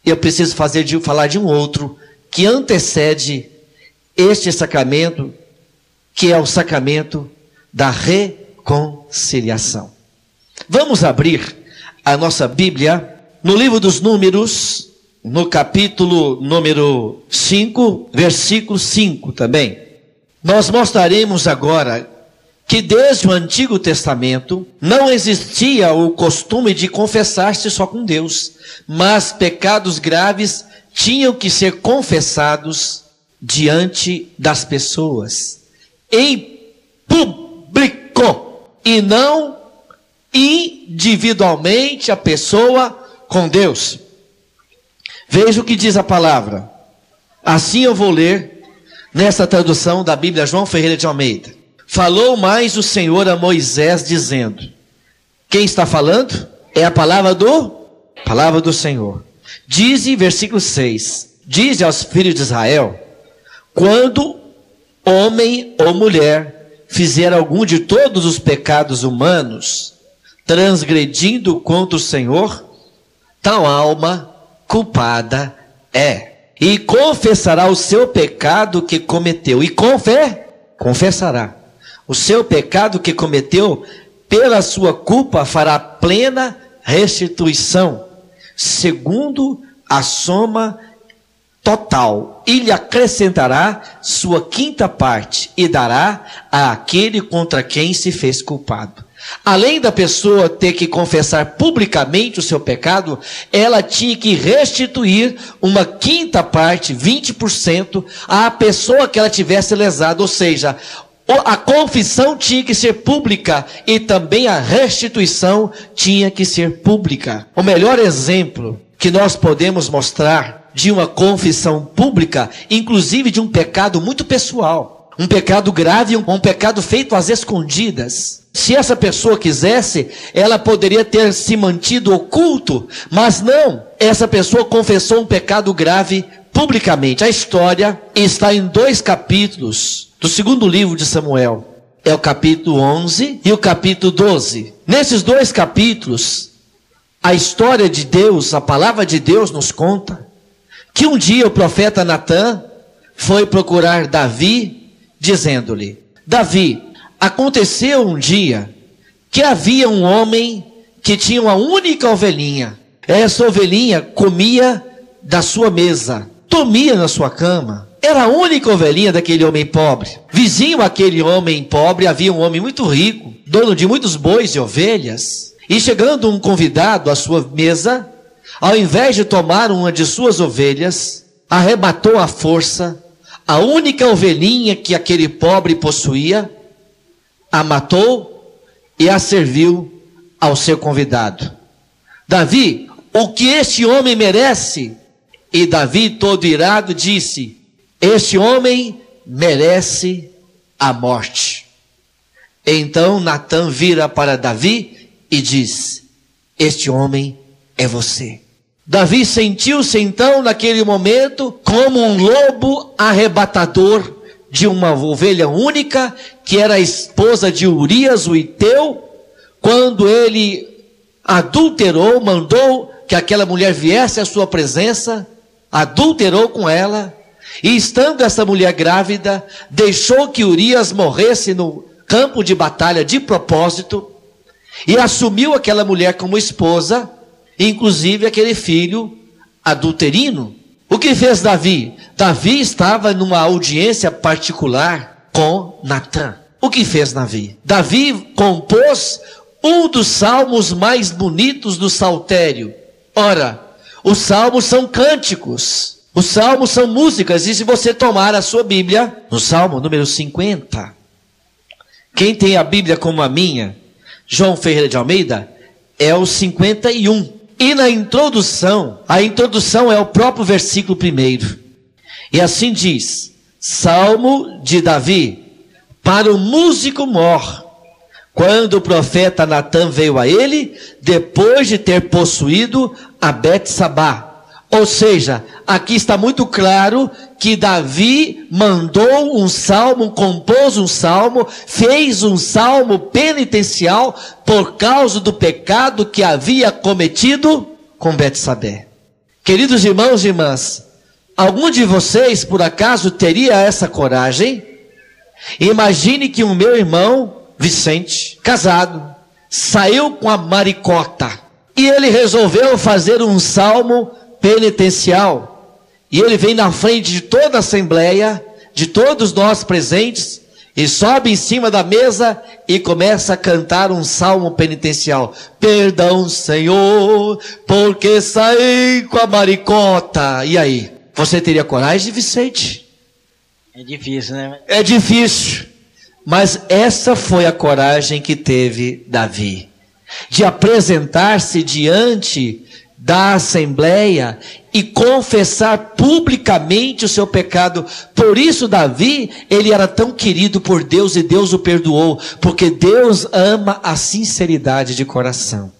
eu preciso falar de um outro que antecede este sacramento, que é o sacramento da reconciliação. Vamos abrir a nossa Bíblia no livro dos Números, no capítulo número 5, versículo 5 também. Nós mostraremos agora que desde o Antigo Testamento não existia o costume de confessar-se só com Deus, mas pecados graves tinham que ser confessados diante das pessoas, em público, e não individualmente a pessoa com Deus. Veja o que diz a palavra. Assim eu vou ler nessa tradução da Bíblia João Ferreira de Almeida. Falou mais o Senhor a Moisés dizendo. Quem está falando? É a palavra do Senhor. Dize, versículo 6. Dize aos filhos de Israel, quando homem ou mulher fizer algum de todos os pecados humanos, transgredindo contra o Senhor, tal alma culpada é. E confessará o seu pecado que cometeu. E confessará. O seu pecado que cometeu, pela sua culpa, fará plena restituição, segundo a soma total, e lhe acrescentará sua quinta parte, e dará àquele contra quem se fez culpado. Além da pessoa ter que confessar publicamente o seu pecado, ela tinha que restituir uma quinta parte, 20%, à pessoa que ela tivesse lesado, ou seja, a confissão tinha que ser pública e também a restituição tinha que ser pública. O melhor exemplo que nós podemos mostrar de uma confissão pública, inclusive de um pecado muito pessoal, um pecado grave, um pecado feito às escondidas. Se essa pessoa quisesse, ela poderia ter se mantido oculto, mas não. Essa pessoa confessou um pecado grave publicamente. A história está em 2 capítulos do segundo livro de Samuel. É o capítulo 11 e o capítulo 12. Nesses 2 capítulos, a história de Deus, a palavra de Deus nos conta que um dia o profeta Natã foi procurar Davi, dizendo-lhe, Davi, aconteceu um dia que havia um homem que tinha uma única ovelhinha. Essa ovelhinha comia da sua mesa, dormia na sua cama. Era a única ovelhinha daquele homem pobre. Vizinho àquele homem pobre havia um homem muito rico, dono de muitos bois e ovelhas. E chegando um convidado à sua mesa, ao invés de tomar uma de suas ovelhas, arrebatou à força a única ovelhinha que aquele pobre possuía, a matou e a serviu ao seu convidado. Davi, o que este homem merece? E Davi, todo irado, disse, este homem merece a morte. Então Natã vira para Davi e diz, este homem é você. Davi sentiu-se então naquele momento como um lobo arrebatador de uma ovelha única, que era a esposa de Urias, o Hiteu, quando ele adulterou, mandou que aquela mulher viesse à sua presença, adulterou com ela, e estando essa mulher grávida, deixou que Urias morresse no campo de batalha de propósito, e assumiu aquela mulher como esposa, inclusive aquele filho adulterino. O que fez Davi? Davi estava numa audiência particular com Natã. O que fez Davi? Davi compôs um dos salmos mais bonitos do saltério. Ora, os salmos são cânticos, os salmos são músicas, e se você tomar a sua Bíblia, no salmo número 50, quem tem a Bíblia como a minha, João Ferreira de Almeida, é o 51. E na introdução, a introdução é o próprio versículo 1. E assim diz, Salmo de Davi, para o músico mor, quando o profeta Natã veio a ele, depois de ter possuído a Betsabá. Ou seja, aqui está muito claro que Davi mandou um salmo, compôs um salmo, fez um salmo penitencial por causa do pecado que havia cometido com Betsabé. Queridos irmãos e irmãs, algum de vocês, por acaso, teria essa coragem? Imagine que o meu irmão, Vicente, casado, saiu com a maricota, e ele resolveu fazer um salmo penitencial, e ele vem na frente de toda a assembleia, de todos nós presentes, e sobe em cima da mesa e começa a cantar um salmo penitencial. Perdão, Senhor, porque saí com a maricota. E aí? Você teria coragem, Vicente? É difícil, né? É difícil. Mas essa foi a coragem que teve Davi. De apresentar-se diante da assembleia e confessar publicamente o seu pecado. Por isso Davi, ele era tão querido por Deus e Deus o perdoou, porque Deus ama a sinceridade de coração.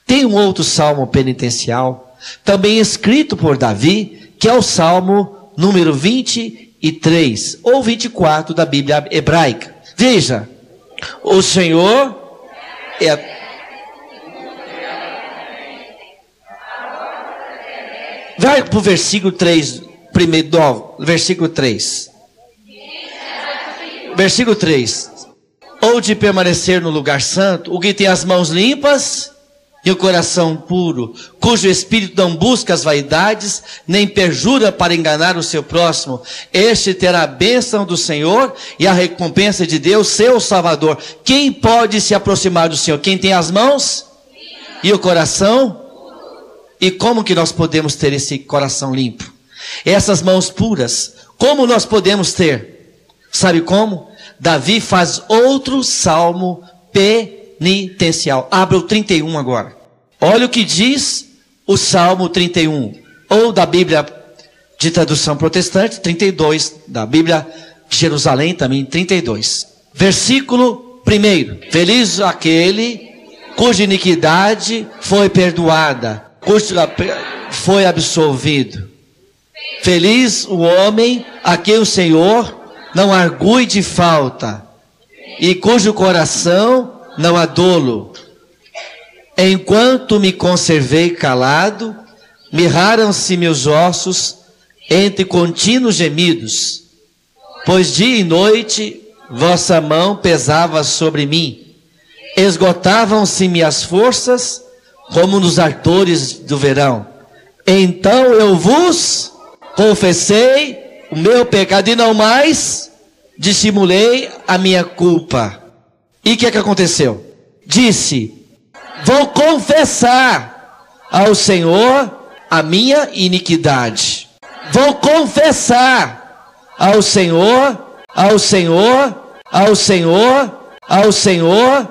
Tem um outro salmo penitencial, também escrito por Davi, que é o salmo número 23 ou 24 da Bíblia hebraica. Veja, o Senhor é... Vai para o versículo 3, primeiro, versículo 3. Versículo 3. Ou de permanecer no lugar santo, o que tem as mãos limpas e o coração puro, cujo espírito não busca as vaidades, nem perjura para enganar o seu próximo, este terá a bênção do Senhor e a recompensa de Deus, seu Salvador. Quem pode se aproximar do Senhor? Quem tem as mãos e o coração? E como que nós podemos ter esse coração limpo? Essas mãos puras, como nós podemos ter? Sabe como? Davi faz outro salmo penitencial. Abra o 31 agora. Olha o que diz o Salmo 31. Ou da Bíblia de tradução protestante, 32. Da Bíblia de Jerusalém também, 32. Versículo 1. Feliz aquele cuja iniquidade foi perdoada, cujo foi absolvido. Feliz o homem a quem o Senhor não argue de falta, e cujo coração não há dolo. Enquanto me conservei calado, mirraram-se meus ossos entre contínuos gemidos, pois dia e noite vossa mão pesava sobre mim. Esgotavam-se minhas forças como nos ardores do verão. Então eu vos confessei o meu pecado e não mais dissimulei a minha culpa. E o que aconteceu? Disse: vou confessar ao Senhor a minha iniquidade. Vou confessar ao Senhor, ao Senhor, ao Senhor, ao Senhor,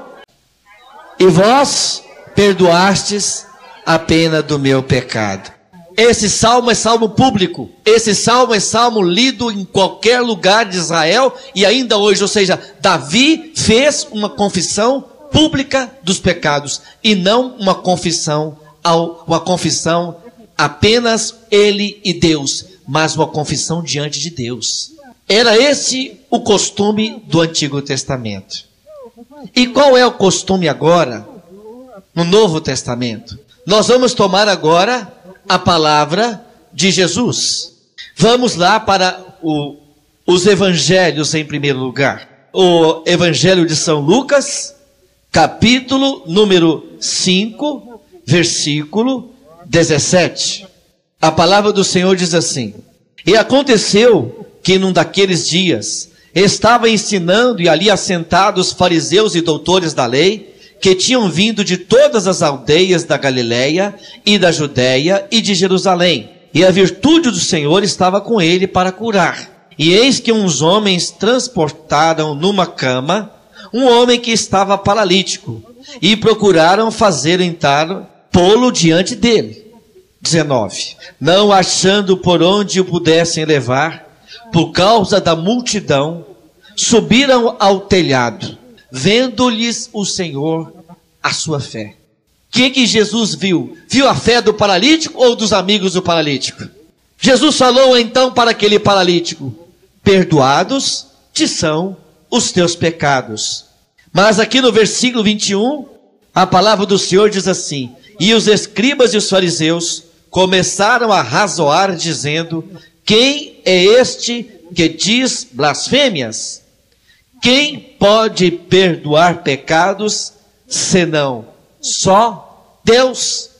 e vós perdoastes a pena do meu pecado. Esse salmo é salmo público. Esse salmo é salmo lido em qualquer lugar de Israel e ainda hoje. Ou seja, Davi fez uma confissão pública dos pecados e não uma confissão apenas ele e Deus, mas uma confissão diante de Deus. Era esse o costume do Antigo Testamento. E qual é o costume agora no Novo Testamento? Nós vamos tomar agora a palavra de Jesus. Vamos lá para os evangelhos em primeiro lugar. O Evangelho de São Lucas, capítulo número 5, versículo 17. A palavra do Senhor diz assim: e aconteceu que num daqueles dias estava ensinando e ali assentados fariseus e doutores da lei, que tinham vindo de todas as aldeias da Galileia e da Judéia e de Jerusalém. E a virtude do Senhor estava com ele para curar. E eis que uns homens transportaram numa cama um homem que estava paralítico, e procuraram fazer entrar, pô-lo diante dele. 19. Não achando por onde o pudessem levar, por causa da multidão, subiram ao telhado, vendo-lhes o Senhor a sua fé. O que Jesus viu? Viu a fé do paralítico ou dos amigos do paralítico? Jesus falou então para aquele paralítico: perdoados te são os teus pecados. Mas aqui no versículo 21, a palavra do Senhor diz assim: e os escribas e os fariseus começaram a razoar, dizendo: quem é este que diz blasfêmias? Quem pode perdoar pecados, senão só Deus?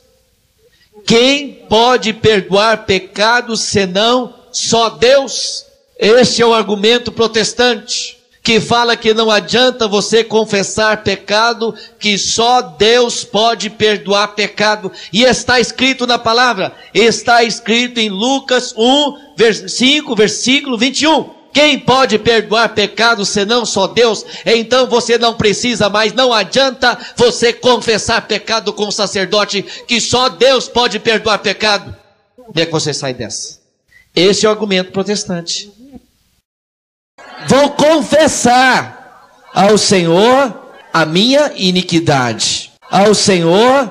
Quem pode perdoar pecados, senão só Deus? Este é o argumento protestante, que fala que não adianta você confessar pecado, que só Deus pode perdoar pecado. E está escrito na palavra, está escrito em Lucas 1:5, versículo 21. Quem pode perdoar pecado senão só Deus? Então você não precisa mais, não adianta você confessar pecado com o sacerdote, que só Deus pode perdoar pecado. Como é que você sai dessa? Esse é o argumento protestante. Vou confessar ao Senhor a minha iniquidade. Ao Senhor